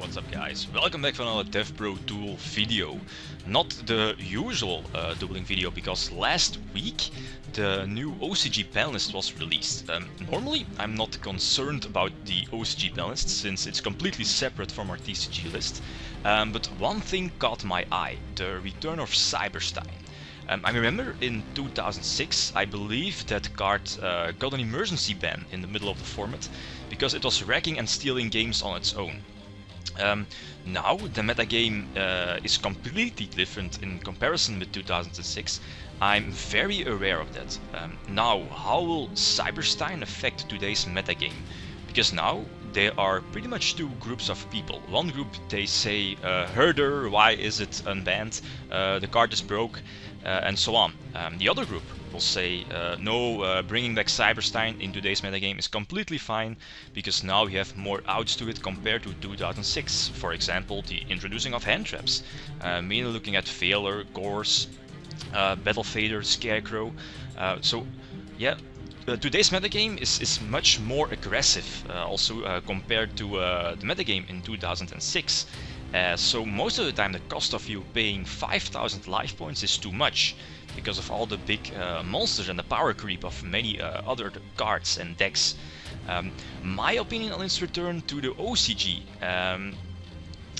What's up guys, welcome back for another DevPro Duel video. Not the usual dueling video, because last week the new OCG Banlist was released. Normally I'm not concerned about the OCG Banlist since it's completely separate from our TCG list, but one thing caught my eye, the return of Stein. I remember in 2006, I believe that card got an emergency ban in the middle of the format because it was wrecking and stealing games on its own. Now the metagame is completely different in comparison with 2006. I'm very aware of that. Now, how will Stein affect today's metagame? Because now there are pretty much two groups of people. One group, they say, herder, why is it unbanned? The card is broke, and so on. The other group will say, no, bringing back Stein in today's metagame is completely fine, because now we have more outs to it compared to 2006. For example, the introducing of hand traps, mainly looking at Failure, Gorse, Battle Fader, Scarecrow. So yeah, today's metagame is much more aggressive, also compared to the metagame in 2006. So most of the time the cost of you paying 5,000 life points is too much, because of all the big monsters and the power creep of many other cards and decks. My opinion on its return to the OCG,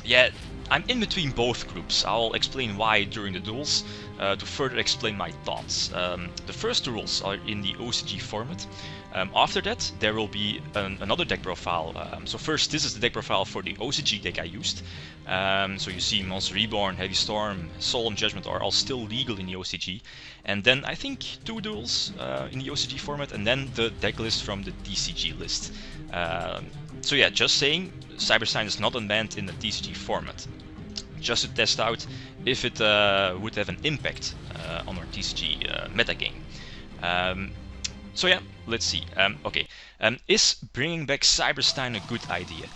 yeah, I'm in between both groups. I'll explain why during the duels to further explain my thoughts. The first two rules are in the OCG format. After that, there will be another deck profile. So first, this is the deck profile for the OCG deck I used. So you see Monster Reborn, Heavy Storm, Solemn Judgment are all still legal in the OCG. And then I think two duels in the OCG format, and then the deck list from the TCG list. So yeah, just saying, Stein is not unbanned in the TCG format. Just to test out if it would have an impact on our TCG metagame. So yeah, let's see. Okay, is bringing back Stein a good idea?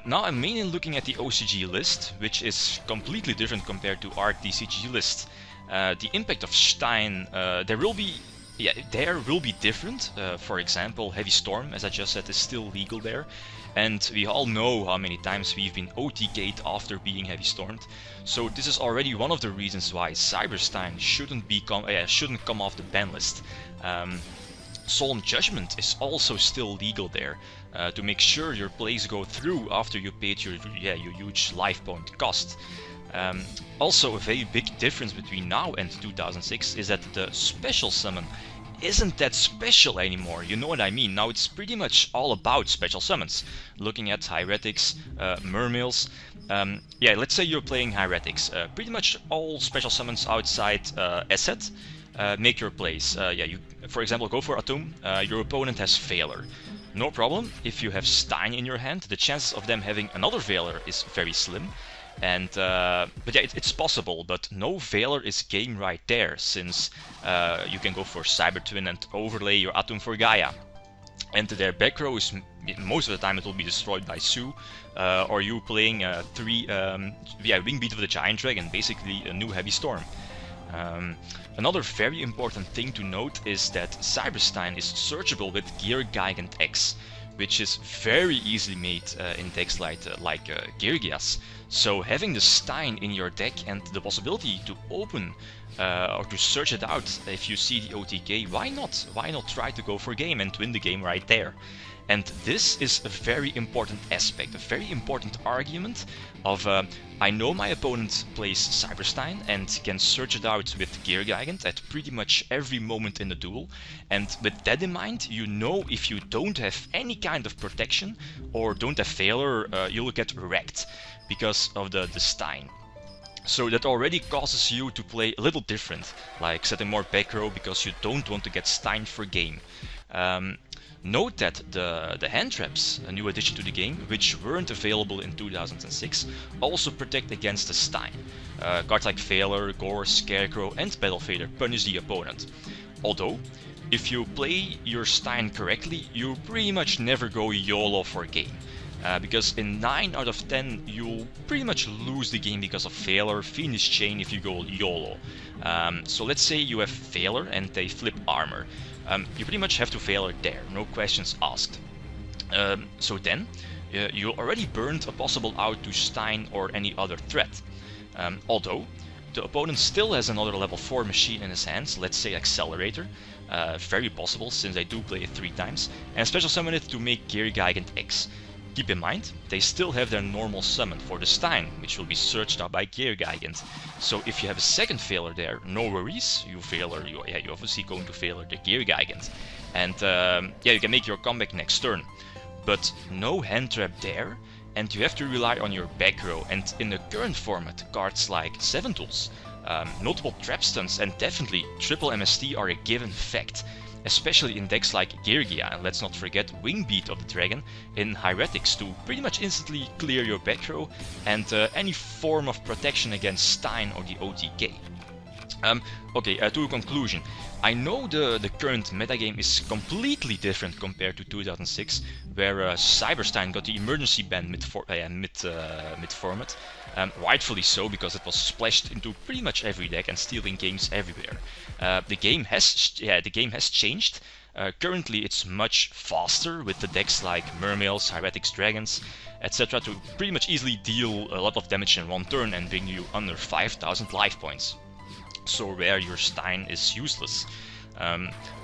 Now I'm mainly looking at the OCG list, which is completely different compared to our TCG list. The impact of Stein, there will be different. For example, Heavy Storm, as I just said, is still legal there. And we all know how many times we've been OTK'd after being Heavy Stormed. So this is already one of the reasons why Stein shouldn't come off the ban list. Solemn Judgment is also still legal there, to make sure your plays go through after you paid your huge life point cost. Also, a very big difference between now and 2006 is that the special summon isn't that special anymore, you know what I mean? Now it's pretty much all about special summons. Looking at Hieretics, Mermails, yeah, let's say you're playing Hieretics. Pretty much all special summons outside Asset make your plays. Yeah, you, for example, go for Atum, your opponent has Failure. No problem, if you have Stein in your hand, the chances of them having another Failure is very slim. And but yeah, it's possible, but no Failure is game right there, since you can go for Cyber Twin and overlay your Atum for Gaia. And their back row is, most of the time it will be destroyed by Sue, or you playing Wing Beat of the Giant Dragon, basically a new Heavy Storm. Another very important thing to note is that Stein is searchable with Gear Gigant X, which is very easily made in decks like Girgias. So having the Stein in your deck and the possibility to open or to search it out if you see the OTK, why not? Why not try to go for game and win the game right there? And this is a very important aspect, a very important argument of I know my opponent plays Stein and can search it out with Gear Gigant at pretty much every moment in the duel, and with that in mind, you know if you don't have any kind of protection or don't have Failure, you'll get wrecked because of the Stein. So that already causes you to play a little different, like setting more back row because you don't want to get Stein for game. Note that the hand traps, a new addition to the game, which weren't available in 2006, also protect against the Stein. Cards like Failure, Gore, Scarecrow and Battle Fader punish the opponent. Although, if you play your Stein correctly, you pretty much never go YOLO for game. Because in 9 out of 10 you'll pretty much lose the game because of Failure, Fiendish Chain if you go YOLO. So let's say you have Failure and they flip armor. You pretty much have to Failure there, no questions asked. So then you already burned a possible out to Stein or any other threat. Although, the opponent still has another level 4 machine in his hands, let's say Accelerator, very possible since I do play it 3 times, and special summon it to make Gigant X. Keep in mind, they still have their normal summon for the Stein, which will be searched out by Gigant. So if you have a second failure there, no worries, you obviously going to failure the Gigant. And yeah, you can make your comeback next turn. But no hand trap there, and you have to rely on your back row, and in the current format, cards like 7 tools, multiple trap stuns, and definitely triple MST are a given fact, especially in decks like Girgia, and let's not forget Wingbeat of the Dragon in Hieretics to pretty much instantly clear your back row and any form of protection against Stein or the OTK. Okay, to a conclusion. I know the current metagame is completely different compared to 2006, where Cyberstein got the emergency ban mid-format. Rightfully so, because it was splashed into pretty much every deck and stealing games everywhere. The game has changed. Currently it's much faster with the decks like Mermails, Hieretics, Dragons, etc. to pretty much easily deal a lot of damage in one turn and bring you under 5,000 life points. So where your Stein is useless.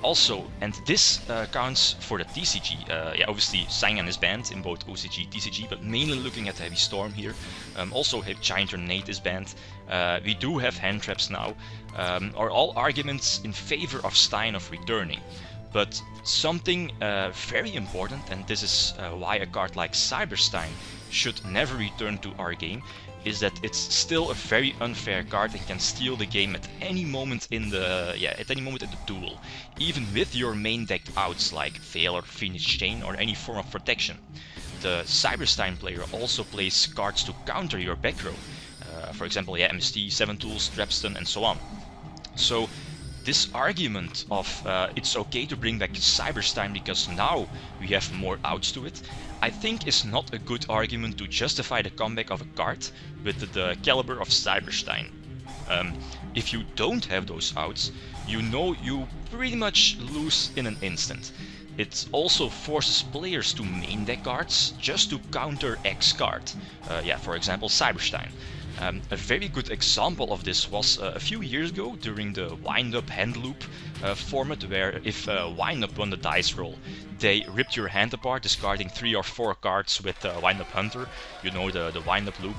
Also, and this counts for the TCG, yeah, obviously Sangan is banned in both OCG, TCG, but mainly looking at Heavy Storm here. Also Giant Tornado is banned. We do have hand traps now, are all arguments in favor of Stein of returning. But something very important, and this is why a card like Cyberstein should never return to our game, is that it's still a very unfair card and can steal the game at any moment in the duel, even with your main deck outs like Veil or Phoenix Chain or any form of protection. The Cyberstein player also plays cards to counter your back row, for example, yeah, MST, 7 tools, Trapstun, and so on. So this argument of it's okay to bring back Cyberstein because now we have more outs to it, I think is not a good argument to justify the comeback of a card with the caliber of Cyberstein. If you don't have those outs, you know you pretty much lose in an instant. It also forces players to main deck cards just to counter X card. Yeah, for example, Cyberstein. A very good example of this was a few years ago during the wind-up hand loop format, where if wind-up won the dice roll, they ripped your hand apart, discarding 3 or 4 cards with wind-up hunter, you know, the wind-up loop.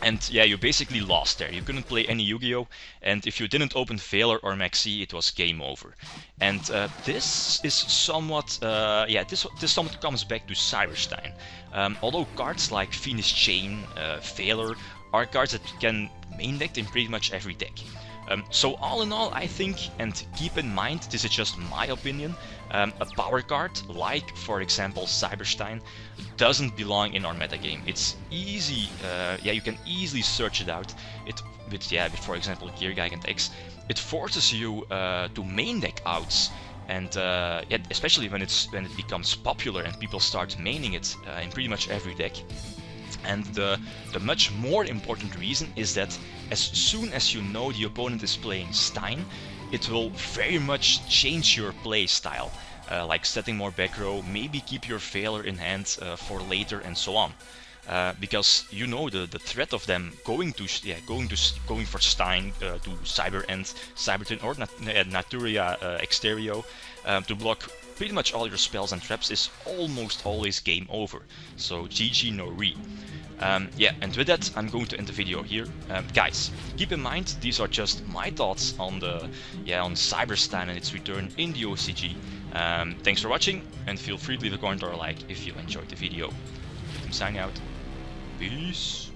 And yeah, you basically lost there. You couldn't play any Yu-Gi-Oh! And if you didn't open Veiler or Maxi, it was game over. And this is somewhat, yeah, this somewhat comes back to Cyberstein. Although cards like Phoenix Chain, Veiler are cards that can main deck in pretty much every deck. So all in all, I think, and keep in mind, this is just my opinion, a power card like, for example, Cyberstein doesn't belong in our metagame. It's easy, yeah, you can easily search it out. With for example, Gigant X, it forces you to main deck outs, and yeah, especially when it becomes popular and people start maining it in pretty much every deck. And the much more important reason is that as soon as you know the opponent is playing Stein, it will very much change your play style, like setting more back row, maybe keep your Veiler in hand for later, and so on. Because you know the threat of them going for Stein to Cyber End, Cyberton, or Naturia Exterio to block pretty much all your spells and traps is almost always game over. So GG no re. Yeah, and with that I'm going to end the video here. Guys, keep in mind these are just my thoughts on Cyberstein and its return in the OCG. Thanks for watching, and feel free to leave a comment or a like if you enjoyed the video. I'm signing out. Peace.